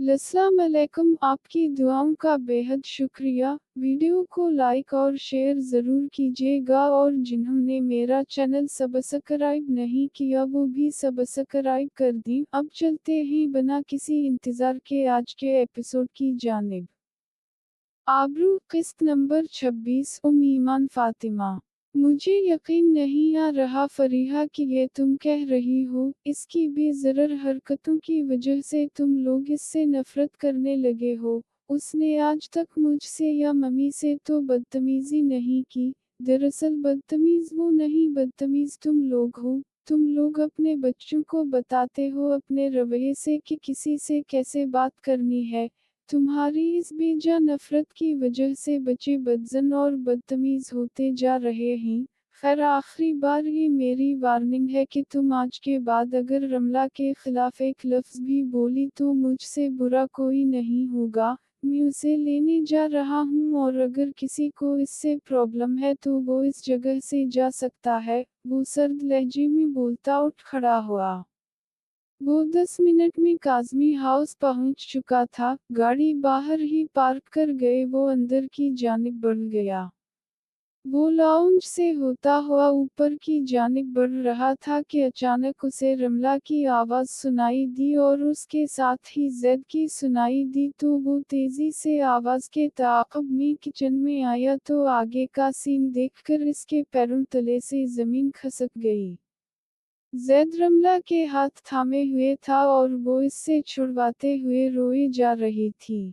अस्सलाम अलैकुम, आपकी दुआओं का बेहद शुक्रिया। वीडियो को लाइक और शेयर ज़रूर कीजिएगा और जिन्होंने मेरा चैनल सब्सक्राइब नहीं किया वो भी सब्सक्राइब कर दें। अब चलते हैं बिना किसी इंतज़ार के आज के एपिसोड की जानिब। आबरू किस्त नंबर 26 ईमान फातिमा। मुझे यकीन नहीं आ रहा फरीहा कि ये तुम कह रही हो, इसकी बेज़रर हरकतों की वजह से तुम लोग इससे नफरत करने लगे हो। उसने आज तक मुझसे या मम्मी से तो बदतमीज़ी नहीं की। दरअसल बदतमीज़ वो नहीं, बदतमीज़ तुम लोग हो। तुम लोग अपने बच्चों को बताते हो अपने रवैये से कि किसी से कैसे बात करनी है। तुम्हारी इस बेजा नफरत की वजह से बच्चे बदजन और बदतमीज होते जा रहे हैं। खैर आखिरी बार ये मेरी वार्निंग है कि तुम आज के बाद अगर रमला के खिलाफ एक लफ्ज़ भी बोली तो मुझसे बुरा कोई नहीं होगा। मैं उसे लेने जा रहा हूँ और अगर किसी को इससे प्रॉब्लम है तो वो इस जगह से जा सकता है। वो सर्द लहजे में बोलता उठ खड़ा हुआ। वो 10 मिनट में काज़मी हाउस पहुंच चुका था। गाड़ी बाहर ही पार्क कर गए वो अंदर की जानिब बढ़ गया। वो लाउंज से होता हुआ ऊपर की जानिब बढ़ रहा था कि अचानक उसे रमला की आवाज़ सुनाई दी और उसके साथ ही ज़ैद की सुनाई दी तो वो तेज़ी से आवाज़ के ताक़ब में किचन में आया तो आगे का सीन देखकर इसके पैरों तले से ज़मीन खसक गई। ज़ैद रमला के हाथ थामे हुए था और वो इससे छुड़वाते हुए रोए जा रही थी।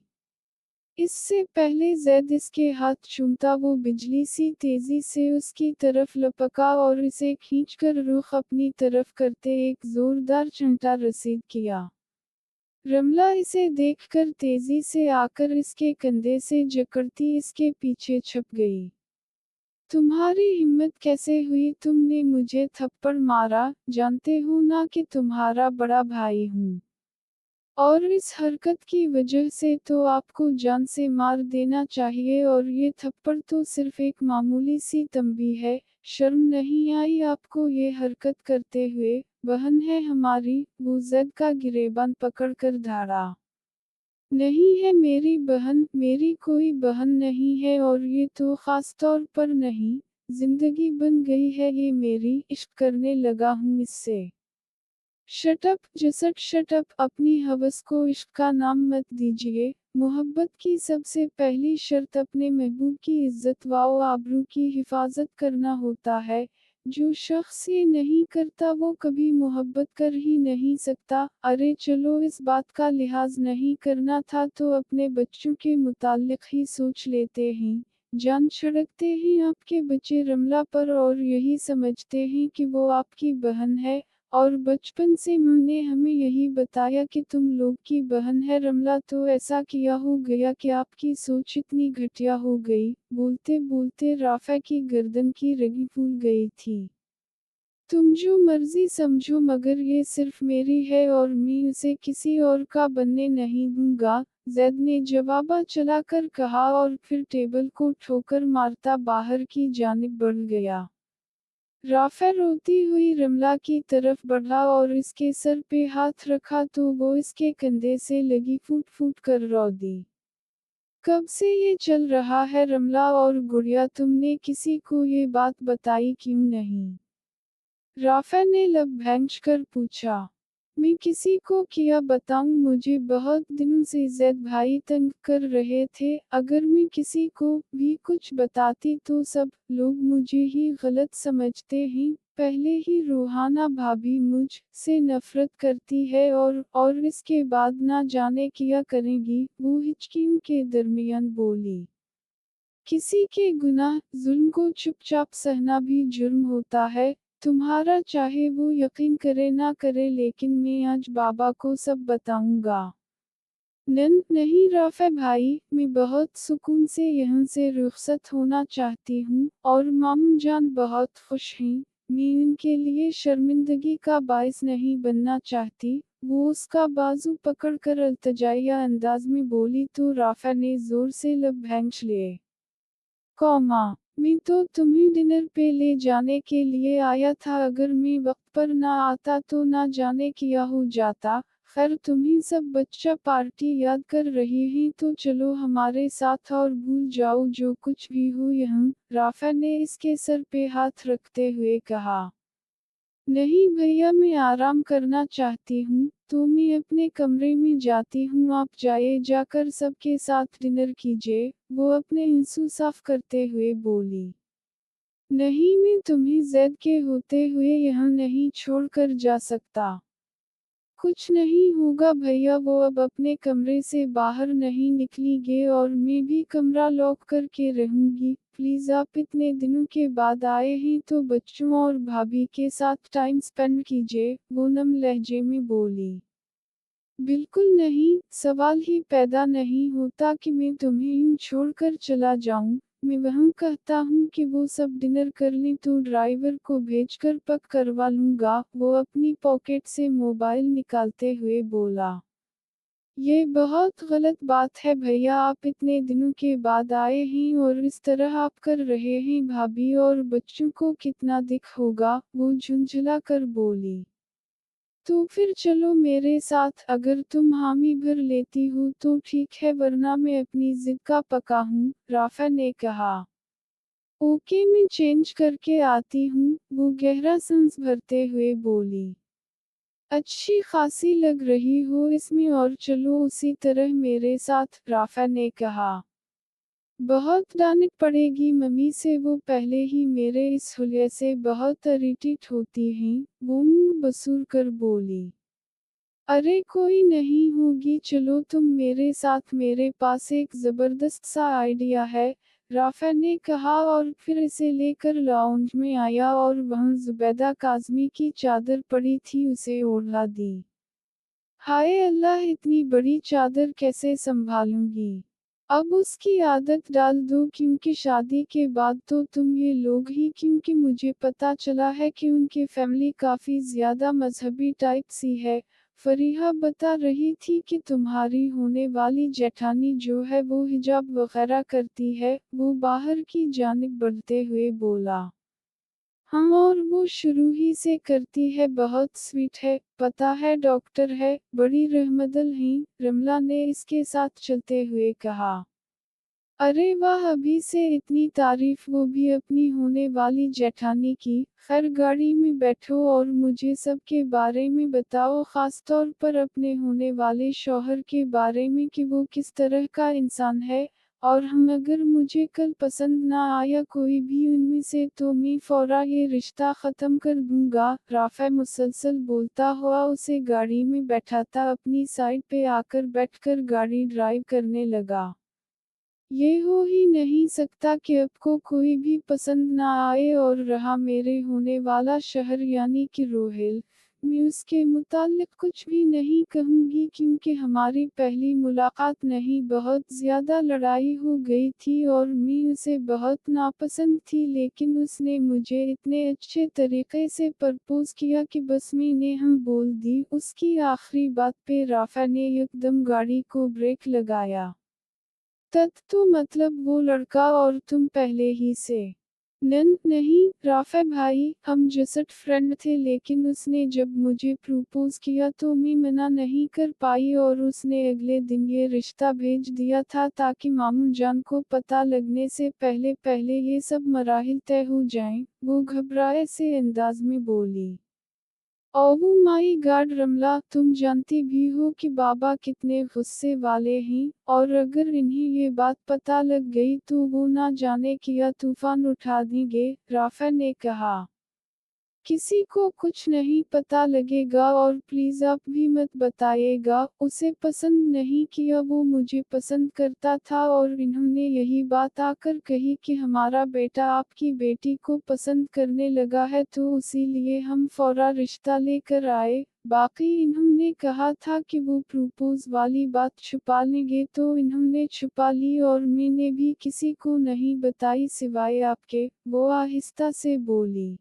इससे पहले ज़ैद इसके हाथ चूमता वो बिजली सी तेज़ी से उसकी तरफ लपका और इसे खींचकर रुख अपनी तरफ करते एक ज़ोरदार चंटा रसीद किया। रमला इसे देखकर तेज़ी से आकर इसके कंधे से जकड़ती इसके पीछे छप गई। तुम्हारी हिम्मत कैसे हुई, तुमने मुझे थप्पड़ मारा, जानते हो ना कि तुम्हारा बड़ा भाई हूँ। और इस हरकत की वजह से तो आपको जान से मार देना चाहिए और ये थप्पड़ तो सिर्फ एक मामूली सी तंबीह है। शर्म नहीं आई आपको ये हरकत करते हुए? बहन है हमारी, वो ज़ैद का गिरेबान पकड़कर धाड़ा। नहीं है मेरी बहन, मेरी कोई बहन नहीं है और ये तो ख़ास तौर पर नहीं। जिंदगी बन गई है ये मेरी, इश्क करने लगा हूँ इससे। Shut up just shut up, अपनी हवस को इश्क का नाम मत दीजिए। मोहब्बत की सबसे पहली शर्त अपने महबूब की इज्जत व आबरू की हिफाजत करना होता है। जो शख्स ये नहीं करता वो कभी मोहब्बत कर ही नहीं सकता। अरे चलो इस बात का लिहाज नहीं करना था तो अपने बच्चों के मुताल्लिक ही सोच लेते हैं। जान छिड़कते हैं आपके बच्चे रमला पर और यही समझते हैं कि वो आपकी बहन है। और बचपन से माँ ने हमें यही बताया कि तुम लोग की बहन है रमला, तो ऐसा किया हो गया कि आपकी सोच इतनी घटिया हो गई। बोलते बोलते राफा की गर्दन की रगी फूल गई थी। तुम जो मर्जी समझो मगर ये सिर्फ मेरी है और मैं उसे किसी और का बनने नहीं दूंगा। ज़ैद ने जवाबा चलाकर कहा और फिर टेबल को ठोकर मारता बाहर की जानिब बढ़ गया। राफा रोती हुई रमला की तरफ बढ़ा और इसके सर पे हाथ रखा तो वो इसके कंधे से लगी फूट फूट कर रो दी। कब से ये चल रहा है रमला और गुड़िया, तुमने किसी को ये बात बताई क्यों नहीं? राफा ने लब भैंच कर पूछा। मैं किसी को क्या बताऊं, मुझे बहुत दिनों से ज़ैद भाई तंग कर रहे थे। अगर मैं किसी को भी कुछ बताती तो सब लोग मुझे ही गलत समझते हैं। पहले ही रूहाना भाभी मुझ से नफरत करती है और इसके बाद ना जाने क्या करेंगी। वो हिचकियों के दरमियान बोली। किसी के गुनाह जुल्म को चुपचाप सहना भी जुर्म होता है। तुम्हारा चाहे वो यकीन करे ना करे लेकिन मैं आज बाबा को सब बताऊंगा। नहीं राफा भाई, मैं बहुत सुकून से यहाँ से रुखसत होना चाहती हूँ और मामू जान बहुत खुश हैं। मैं उनके लिए शर्मिंदगी का बाइस नहीं बनना चाहती। वो उसका बाजू पकड़कर अल्तजाइया अंदाज में बोली तो राफा ने जोर से लब भैंच लिए। मैं तो तुम्हें डिनर पे ले जाने के लिए आया था, अगर मैं वक्त पर ना आता तो ना जाने क्या हो जाता। खैर तुम्ही सब बच्चा पार्टी याद कर रही हैं तो चलो हमारे साथ और भूल जाओ जो कुछ भी हो यहाँ, राफा ने इसके सर पे हाथ रखते हुए कहा। नहीं भैया मैं आराम करना चाहती हूँ, तो मैं अपने कमरे में जाती हूँ आप जाकर सबके साथ डिनर कीजिए, वो अपने आंसू साफ करते हुए बोली। नहीं मैं तुम्हें ज़ैद के होते हुए यहाँ नहीं छोड़कर जा सकता। कुछ नहीं होगा भैया वो अब अपने कमरे से बाहर नहीं निकलेंगे और मैं भी कमरा लॉक करके रहूंगी, प्लीज आप इतने दिनों के बाद आए हैं तो बच्चों और भाभी के साथ टाइम स्पेंड कीजिए, वो नम लहजे में बोली। बिल्कुल नहीं, सवाल ही पैदा नहीं होता कि मैं तुम्हें यूं छोड़कर चला जाऊं, मैं वहाँ कहता हूँ कि वो सब डिनर कर लें तो ड्राइवर को भेजकर पक करवा लूंगा, वो अपनी पॉकेट से मोबाइल निकालते हुए बोला। ये बहुत गलत बात है भैया आप इतने दिनों के बाद आए हैं और इस तरह आप कर रहे हैं भाभी और बच्चों को कितना दुख होगा, वो झुंझला कर बोली। तो फिर चलो मेरे साथ अगर तुम हामी भर लेती हो तो ठीक है वरना मैं अपनी जिद का पक्का हूँ, राफा ने कहा। ओके मैं चेंज करके आती हूँ, वो गहरा सांस भरते हुए बोली। अच्छी खासी लग रही हो इसमें और चलो उसी तरह मेरे साथ, राफा ने कहा। बहुत डांट पड़ेगी मम्मी से वो पहले ही मेरे इस हुलिये से बहुत इरिटेट होती हैं, वो मुंह बसूर कर बोली। अरे कोई नहीं होगी चलो तुम मेरे साथ मेरे पास एक जबरदस्त सा आइडिया है, राफा ने कहा और फिर इसे लेकर लाउंज में आया और वहां जुबैदा काज़मी की चादर पड़ी थी उसे ओढ़ा दी। हाय अल्लाह इतनी बड़ी चादर कैसे संभालूंगी। अब उसकी आदत डाल दो क्योंकि शादी के बाद तो तुम ये लोग ही क्योंकि मुझे पता चला है कि उनकी फैमिली काफ़ी ज़्यादा मजहबी टाइप सी है, फरीहा बता रही थी कि तुम्हारी होने वाली जेठानी जो है वो हिजाब वगैरह करती है, वो बाहर की जानिब बढ़ते हुए बोला। हाँ और वो शुरू ही से करती है बहुत स्वीट है, पता है डॉक्टर है, बड़ी रहमदल हैं, रमला ने इसके साथ चलते हुए कहा। अरे वाह अभी से इतनी तारीफ वो भी अपनी होने वाली जेठानी की, खैर गाड़ी में बैठो और मुझे सब के बारे में बताओ खासतौर पर अपने होने वाले शौहर के बारे में कि वो किस तरह का इंसान है, और हम अगर मुझे कल पसंद ना आया कोई भी उनमें से तो मैं फौरा ये रिश्ता ख़त्म कर दूंगा, राफा मुसलसल बोलता हुआ उसे गाड़ी में बैठाता अपनी साइड पे आकर बैठकर गाड़ी ड्राइव करने लगा। ये हो ही नहीं सकता कि आपको कोई भी पसंद ना आए और रहा मेरे होने वाला शहर यानी कि रोहिल, मैं उसके मुताल्लिक कुछ भी नहीं कहूँगी क्योंकि हमारी पहली मुलाकात नहीं बहुत ज़्यादा लड़ाई हो गई थी और मैं उसे बहुत नापसंद थी लेकिन उसने मुझे इतने अच्छे तरीके से प्रपोज किया कि बस मैंने हम बोल दी उसकी आखिरी बात पे राफा ने एकदम गाड़ी को ब्रेक लगाया। तो मतलब वो लड़का और तुम पहले ही से नहीं राफा भाई हम जस्ट फ्रेंड थे लेकिन उसने जब मुझे प्रपोज किया तो मैं मना नहीं कर पाई और उसने अगले दिन ये रिश्ता भेज दिया था ताकि मामू जान को पता लगने से पहले पहले ये सब मराहिल तय हो जाएं, वो घबराए से अंदाज में बोली। ओह माई गॉड रमला तुम जानती भी हो कि बाबा कितने गुस्से वाले हैं, और अगर इन्हें ये बात पता लग गई तो वो ना जाने क्या तूफान उठा देंगे, राफा ने कहा। किसी को कुछ नहीं पता लगेगा और प्लीज आप भी मत बताइएगा, उसे पसंद नहीं किया वो मुझे पसंद करता था और इन्होंने यही बात आकर कही कि हमारा बेटा आपकी बेटी को पसंद करने लगा है तो इसीलिए हम फौरा रिश्ता लेकर आए, बाकी इन्होंने कहा था कि वो प्रपोज वाली बात छुपा लेंगे तो इन्होंने छुपा ली और मैंने भी किसी को नहीं बताई सिवाय आपके, वो आहिस्ता से बोली।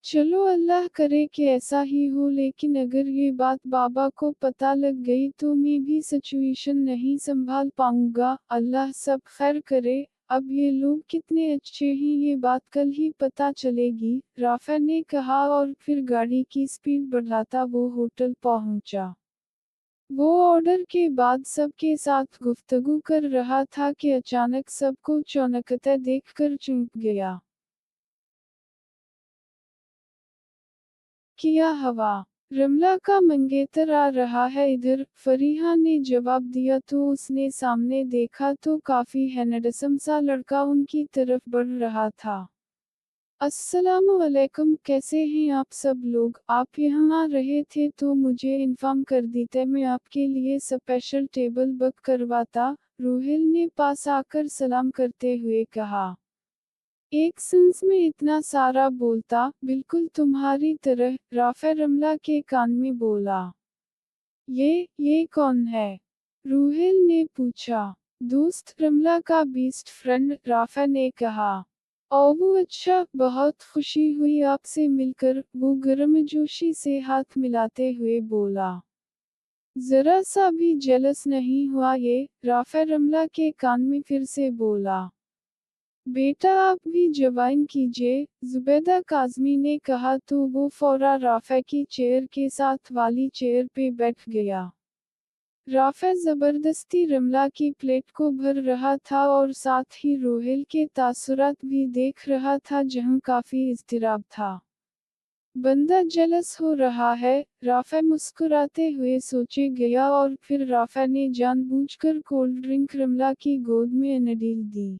चलो अल्लाह करे कि ऐसा ही हो लेकिन अगर ये बात बाबा को पता लग गई तो मैं भी सिचुएशन नहीं संभाल पाऊंगा, अल्लाह सब खैर करे, अब ये लोग कितने अच्छे हैं ये बात कल ही पता चलेगी, राफा ने कहा और फिर गाड़ी की स्पीड बढ़ाता वो होटल पहुंचा। वो ऑर्डर के बाद सबके साथ गुफ्तगू कर रहा था कि अचानक सबको चौंकते देखकर चूक गया। किया हवा। रमला का मंगेतर आ रहा है इधर, फरीहा ने जवाब दिया तो उसने सामने देखा तो काफी हैंडसम सा लड़का उनकी तरफ बढ़ रहा था। अस्सलामु अलैकुम, कैसे हैं आप सब लोग? आप यहाँ आ रहे थे तो मुझे इन्फॉर्म कर देते, मैं आपके लिए स्पेशल टेबल बुक करवाता, रूहिल ने पास आकर सलाम करते हुए कहा। एक सेंस में इतना सारा बोलता, बिल्कुल तुम्हारी तरह, राफे रमला के कान में बोला। ये कौन है? रूहिल ने पूछा। दोस्त रमला का बेस्ट फ्रेंड, राफे ने कहा। ओह अच्छा, बहुत खुशी हुई आपसे मिलकर, वो गर्मजोशी से हाथ मिलाते हुए बोला। जरा सा भी जेलस नहीं हुआ ये? राफे रमला के कान में फिर से बोला। बेटा आप भी ज्वाइन कीजिए, जुबैदा काज़मी ने कहा तो वो फौरा राफे की चेयर के साथ वाली चेयर पे बैठ गया। राफे जबरदस्ती रमला की प्लेट को भर रहा था और साथ ही रोहिल के तासुरात भी देख रहा था जहां काफी इज़्तिराब था। बंदा जेलस हो रहा है, राफे मुस्कुराते हुए सोचे गया और फिर राफे ने जानबूझकर कोल्ड ड्रिंक रमला की गोद में अनडील दी।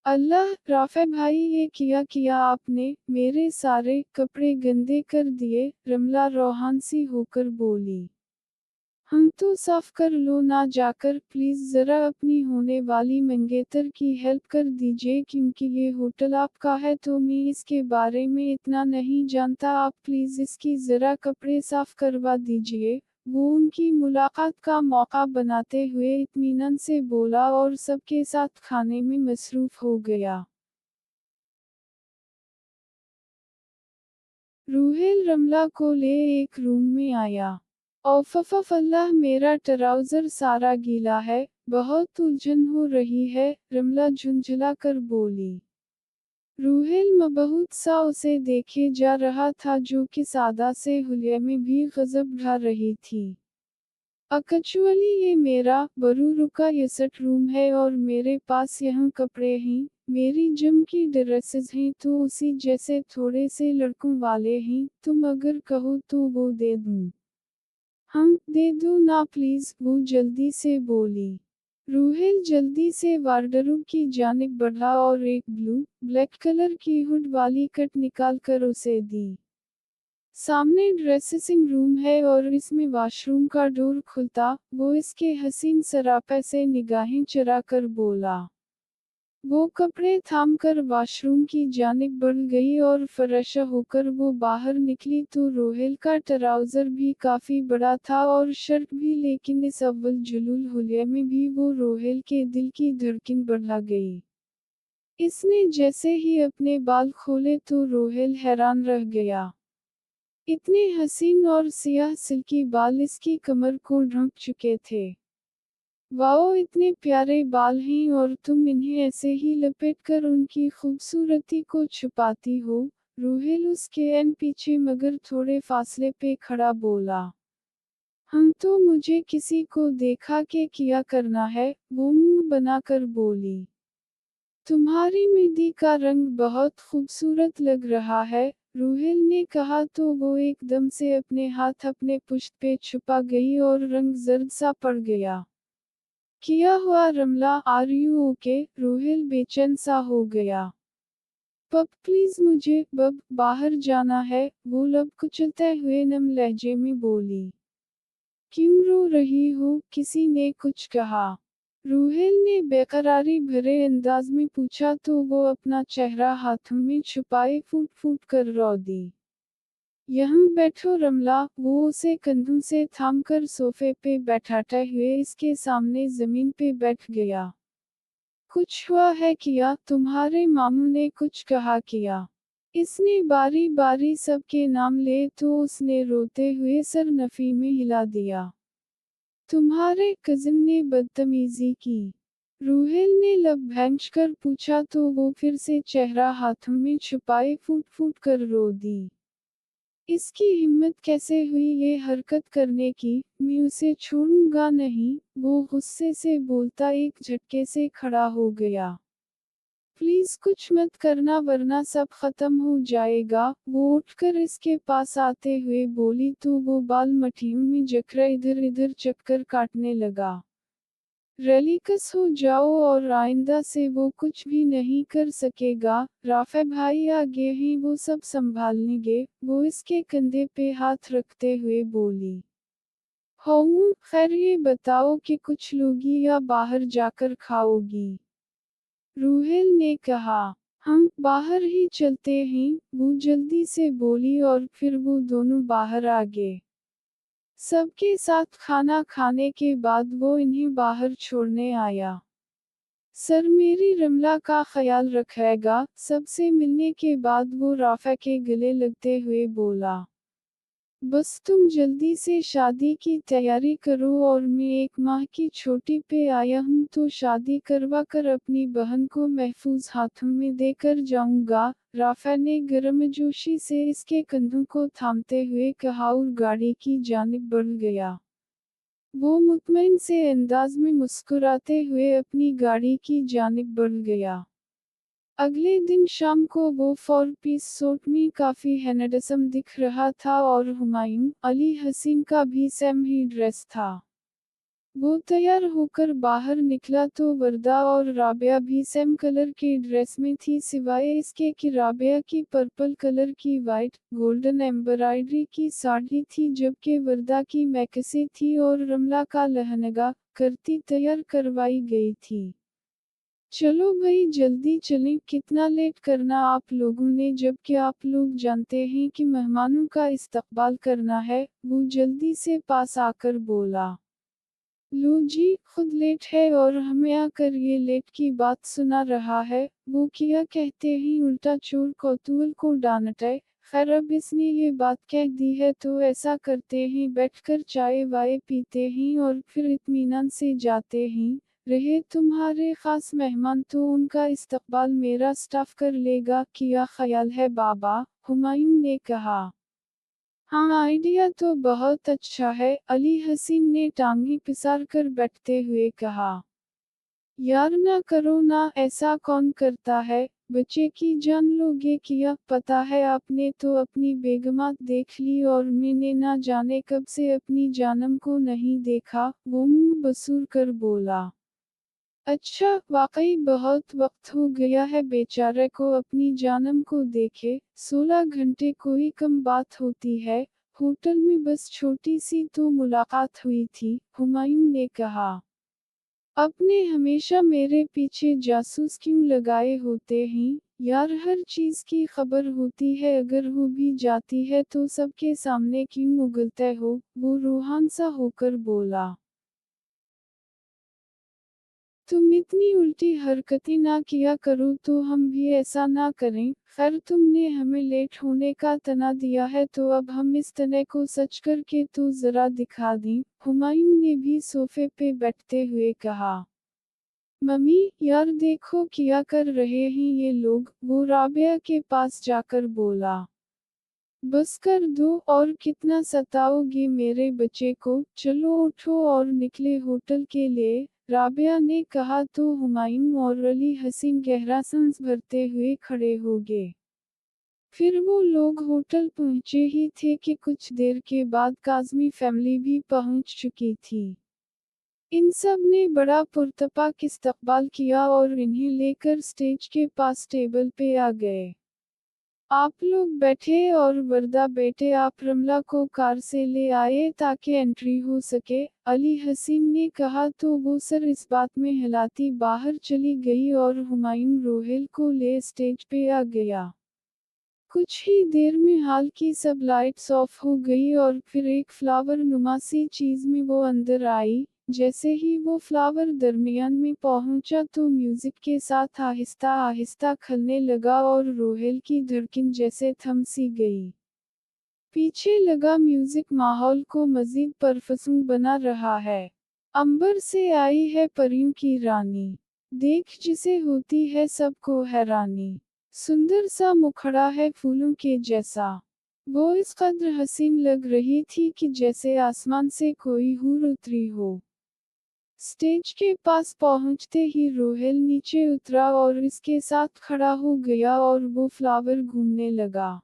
अल्लाह राफे भाई, ये किया आपने, मेरे सारे कपड़े गंदे कर दिए, रमला रोहान सी होकर बोली। हम तो साफ कर लो ना जाकर, प्लीज जरा अपनी होने वाली मंगेतर की हेल्प कर दीजिए क्योंकि ये होटल आपका है तो मैं इसके बारे में इतना नहीं जानता, आप प्लीज इसकी जरा कपड़े साफ करवा दीजिए। वो उनकी मुलाकात का मौका बनाते हुए इत्मीनान से बोला और सबके साथ खाने में मसरूफ हो गया। रूहेल रमला को ले एक रूम में आया। औफ़फ़ अल्लाह, मेरा ट्राउज़र सारा गीला है, बहुत उलझन हो रही है, रमला झुंझला कर बोली। रूहेल मबहूत सा उसे देखे जा रहा था जो कि सादा से हुलिया में भी गज़ब ढा रही थी। एक्चुअली ये मेरा बरूरू का यसट रूम है और मेरे पास यहाँ कपड़े हैं, मेरी जिम की ड्रेसेस हैं तो उसी जैसे थोड़े से लड़कों वाले हैं, तुम अगर कहो तो वो दे दूँ। हम दे दो ना प्लीज, वो जल्दी से बोली। रूहेल जल्दी से वार्डरोब की जानिब बढ़ा और एक ब्लैक कलर की हुड वाली कट निकाल कर उसे दी। सामने ड्रेसिंग रूम है और इसमें वॉशरूम का डोर खुलता, वो इसके हसीन सरापे से निगाहें चुरा कर बोला। वो कपड़े थामकर वॉशरूम की जानिब बढ़ गई और फ्रेश होकर वो बाहर निकली तो रोहेल का ट्राउज़र भी काफी बड़ा था और शर्ट भी, लेकिन इस अव्वल जुलूल हुलिया में भी वो रोहेल के दिल की धड़कन बढ़ा गई। इसने जैसे ही अपने बाल खोले तो रोहेल हैरान रह गया। इतने हसीन और सियाह सिल्की बाल इसकी कमर को ढक चुके थे। वाओ, इतने प्यारे बाल हैं और तुम इन्हें ऐसे ही लपेटकर उनकी खूबसूरती को छुपाती हो, रूहेल उसके पीछे मगर थोड़े फासले पे खड़ा बोला। हम तो मुझे किसी को देखा के किया करना है, वो मुंह बनाकर बोली। तुम्हारी मेहंदी का रंग बहुत खूबसूरत लग रहा है, रूहेल ने कहा तो वो एकदम से अपने हाथ अपने पुश्त पे छुपा गई और रंग जर्द सा पड़ गया। किया हुआ रमला, आर यू ओके? रोहिल बेचैन सा हो गया। पप प्लीज मुझे बाहर जाना है, वो लब कुचलते हुए नम लहजे में बोली। क्यों रो रही हो? किसी ने कुछ कहा? रूहेल ने बेकरारी भरे अंदाज में पूछा तो वो अपना चेहरा हाथों में छुपाए फूट फूट कर रो दी। यहाँ बैठो रमला, वो उसे कंधों से थामकर सोफे पे बैठाते हुए इसके सामने जमीन पे बैठ गया। कुछ हुआ है किया? तुम्हारे मामू ने कुछ कहा किया? इसने बारी बारी सबके नाम ले तो उसने रोते हुए सर नफी में हिला दिया। तुम्हारे कजिन ने बदतमीजी की? रूहेल ने लब भैंच कर पूछा तो वो फिर से चेहरा हाथों में छुपाए फूट फूट कर रो दी। اس کی ہمت کیسے ہوئی یہ حرکت کرنے کی، میں اسے چھوڑوں گا نہیں، وہ غصے سے بولتا ایک جھٹکے سے کھڑا ہو گیا۔ پلیز کچھ مت کرنا ورنہ سب ختم ہو جائے گا، وہ اٹھ کر اس کے پاس آتے ہوئے بولی تو وہ بال مٹھیوں میں جکر ادھر ادھر چکر کاٹنے لگا۔ ریلیکس ہو جاؤ اور آئندہ سے وہ کچھ بھی نہیں کر سکے گا، رافع بھائی آگے ہیں وہ سب سنبھالیں گے، وہ اس کے کندھے پہ ہاتھ رکھتے ہوئے بولی۔ ہوں، خیر یہ بتاؤ کہ کچھ لوگی یا باہر جا کر کھاؤ گی؟ روحیل نے کہا۔ ہم باہر ہی چلتے ہیں، وہ جلدی سے بولی اور پھر وہ دونوں باہر آ گئے۔ سب کے ساتھ کھانا کھانے کے بعد وہ انہیں باہر چھوڑنے آیا۔ سر میری رملہ کا خیال رکھے گا، سب سے ملنے کے بعد وہ رافع کے گلے لگتے ہوئے بولا۔ بس تم جلدی سے شادی کی تیاری کرو اور میں 1 ماہ کی چھٹی پہ آیا ہوں تو شادی کروا کر اپنی بہن کو محفوظ ہاتھوں میں دے کر جاؤں گا، رافع نے گرمجوشی سے اس کے کندھوں کو تھامتے ہوئے کہا اور گاڑی کی جانب بڑھ گیا۔ وہ مطمئن سے انداز میں مسکراتے ہوئے اپنی گاڑی کی جانب بڑھ گیا۔ اگلے دن شام کو وہ 4 پیس سوٹ میں کافی ہینڈسم دکھ رہا تھا اور ہمایوں علی حسین کا بھی سیم ہی ڈریس تھا۔ وہ تیار ہو کر باہر نکلا تو وردہ اور رابعہ بھی سیم کلر کے ڈریس میں تھی سوائے اس کے کہ رابعہ کی پرپل کلر کی وائٹ گولڈن ایمبرائڈری کی ساڑی تھی جبکہ وردہ کی میکسی تھی اور رملہ کا لہنگا کرتی تیار کروائی گئی تھی۔ چلو بھئی جلدی چلیں، کتنا لیٹ کرنا آپ لوگوں نے جبکہ آپ لوگ جانتے ہیں کہ مہمانوں کا استقبال کرنا ہے، وہ جلدی سے پاس آ کر بولا۔ لو جی، خود لیٹ ہے اور ہمیں آ کر یہ لیٹ کی بات سنا رہا ہے، وہ کیا کہتے ہیں الٹا چور کوتوال کو ڈانٹے، خیر اب اس نے یہ بات کہہ دی ہے تو ایسا کرتے ہیں بیٹھ کر چائے وائے پیتے ہیں اور پھر اطمینان سے جاتے ہیں، رہے تمہارے خاص مہمان تو ان کا استقبال میرا سٹاف کر لے گا، کیا خیال ہے بابا؟ ہمایوں نے کہا۔ ہاں آئیڈیا تو بہت اچھا ہے، علی حسین نے ٹانگیں پسار کر بیٹھتے ہوئے کہا۔ یار نہ کرو نا، ایسا کون کرتا ہے، بچے کی جان لوگے کیا پتا ہے آپ نے تو اپنی بیگمات دیکھ لی اور میں نے نہ جانے کب سے اپنی جانم کو نہیں دیکھا، وہ منہ بسور کر بولا۔ اچھا، واقعی بہت وقت ہو گیا ہے بیچارے کو اپنی جانم کو دیکھے، 16 گھنٹے کوئی کم بات ہوتی ہے، ہوٹل میں بس چھوٹی سی تو ملاقات ہوئی تھی، ہمایوں نے کہا۔ آپ نے ہمیشہ میرے پیچھے جاسوس کیوں لگائے ہوتے ہیں، یار ہر چیز کی خبر ہوتی ہے اگر ہو بھی جاتی ہے تو سب کے سامنے کیوں اگلتے ہو، وہ روحان سا ہو کر بولا۔ تم اتنی الٹی حرکتیں نہ کیا کرو تو ہم بھی ایسا نہ کریں، خیر تم نے ہمیں لیٹ ہونے کا طنا دیا ہے تو اب ہم اس طنے کو سچ کر کے تو ذرا دکھا دیں، ہمایوں نے بھی صوفے پہ بیٹھتے ہوئے کہا۔ ممی، یار دیکھو کیا کر رہے ہیں یہ لوگ، وہ رابعہ کے پاس جا کر بولا۔ بس کر دو، اور کتنا ستاؤ گے میرے بچے کو، چلو اٹھو اور نکلے ہوٹل کے لیے، رابعہ نے کہا تو ہمایوں اور علی حسین گہرا سانس بھرتے ہوئے کھڑے ہو گئے۔ پھر وہ لوگ ہوٹل پہنچے ہی تھے کہ کچھ دیر کے بعد کاظمی فیملی بھی پہنچ چکی تھی۔ ان سب نے بڑا پرتپاک استقبال کیا اور انہیں لے کر سٹیج کے پاس ٹیبل پہ آ گئے۔ آپ لوگ بیٹھے اور وردہ بیٹے آپ رملہ کو کار سے لے آئے تاکہ انٹری ہو سکے، علی حسین نے کہا تو وہ سر اس بات میں ہلاتی باہر چلی گئی اور ہمایوں روحیل کو لے سٹیج پہ آ گیا۔ کچھ ہی دیر میں ہال کی سب لائٹس آف ہو گئی اور پھر ایک فلاور نما سی چیز میں وہ اندر آئی، جیسے ہی وہ فلاور درمیان میں پہنچا تو میوزک کے ساتھ آہستہ آہستہ کھلنے لگا اور روحیل کی دھڑکن جیسے تھم سی گئی۔ پیچھے لگا میوزک ماحول کو مزید پرفسوں بنا رہا ہے۔ عنبر سے آئی ہے پریوں کی رانی، دیکھ جسے ہوتی ہے سب کو حیرانی، سندر سا مکھڑا ہے پھولوں کے جیسا۔ वो इस कद्र हसीन लग रही थी कि जैसे आसमान से कोई हूर उतरी हो। स्टेज के पास पहुंचते ही रोहेल नीचे उतरा और इसके साथ खड़ा हो गया और वो फ्लावर घूमने लगा।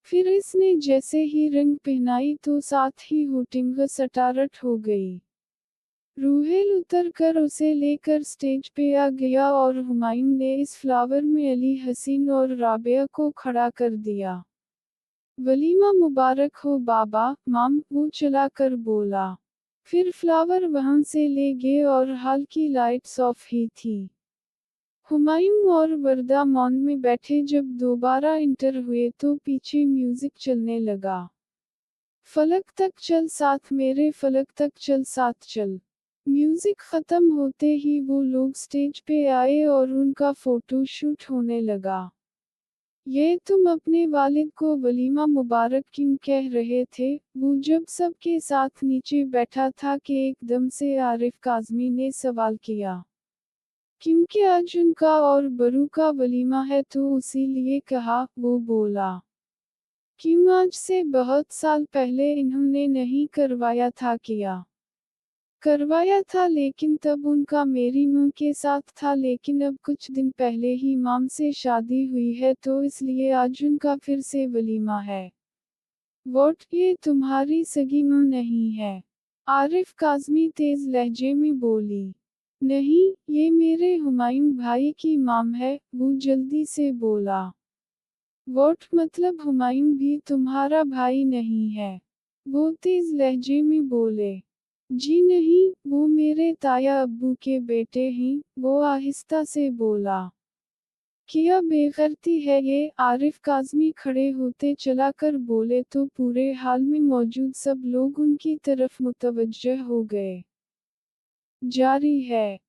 फिर इसने जैसे ही रंग पहनाई तो साथ ही हुटिंग सटारट हो गई। रूहेल उतर कर उसे लेकर स्टेज पे आ गया और हुमायूं ने इस फ्लावर में अली हसीन और राबिया को खड़ा कर दिया। वलीमा मुबारक हो बाबा, माम, वो चला कर बोला। फिर फ्लावर वहां से ले गए और हाल की लाइट्स ऑफ ही थी। हुमायूं और वर्दा मौन में बैठे। जब दोबारा इंटर हुए तो पीछे म्यूजिक चलने लगा। फलक तक चल साथ मेरे, फलक तक चल साथ चल। म्यूजिक खत्म होते ही वो लोग स्टेज पे आए और उनका फोटो शूट होने लगा। ये तुम अपने वालिद को वलीमा मुबारक क्यों कह रहे थे? वो जब सबके साथ नीचे बैठा था कि एकदम से आरिफ काज़मी ने सवाल किया। क्योंकि आज उनका और बरू का वलीमा है तो उसीलिए कहा, वो बोला। क्यों आज से बहुत साल पहले इन्होंने नहीं करवाया था? किया करवाया था, लेकिन तब उनका मेरी मां के साथ था, लेकिन अब कुछ दिन पहले ही माम से शादी हुई है तो इसलिए आज उनका फिर से वलीमा है। वोट, ये तुम्हारी सगी मां नहीं है? आरिफ काज़मी तेज लहजे में बोली। नहीं, ये मेरे हुमायूं भाई की माम है, वो जल्दी से बोला। वोट मतलब हुमायूं भी तुम्हारा भाई नहीं है? वो तेज लहजे में बोले। जी नहीं, वो मेरे ताया अब्बू के बेटे हैं, वो आहिस्ता से बोला। क्या बेगैरती है ये? आरिफ काज़मी खड़े होते चला कर बोले तो पूरे हाल में मौजूद सब लोग उनकी तरफ मुतवज्जह हो गए। जारी है।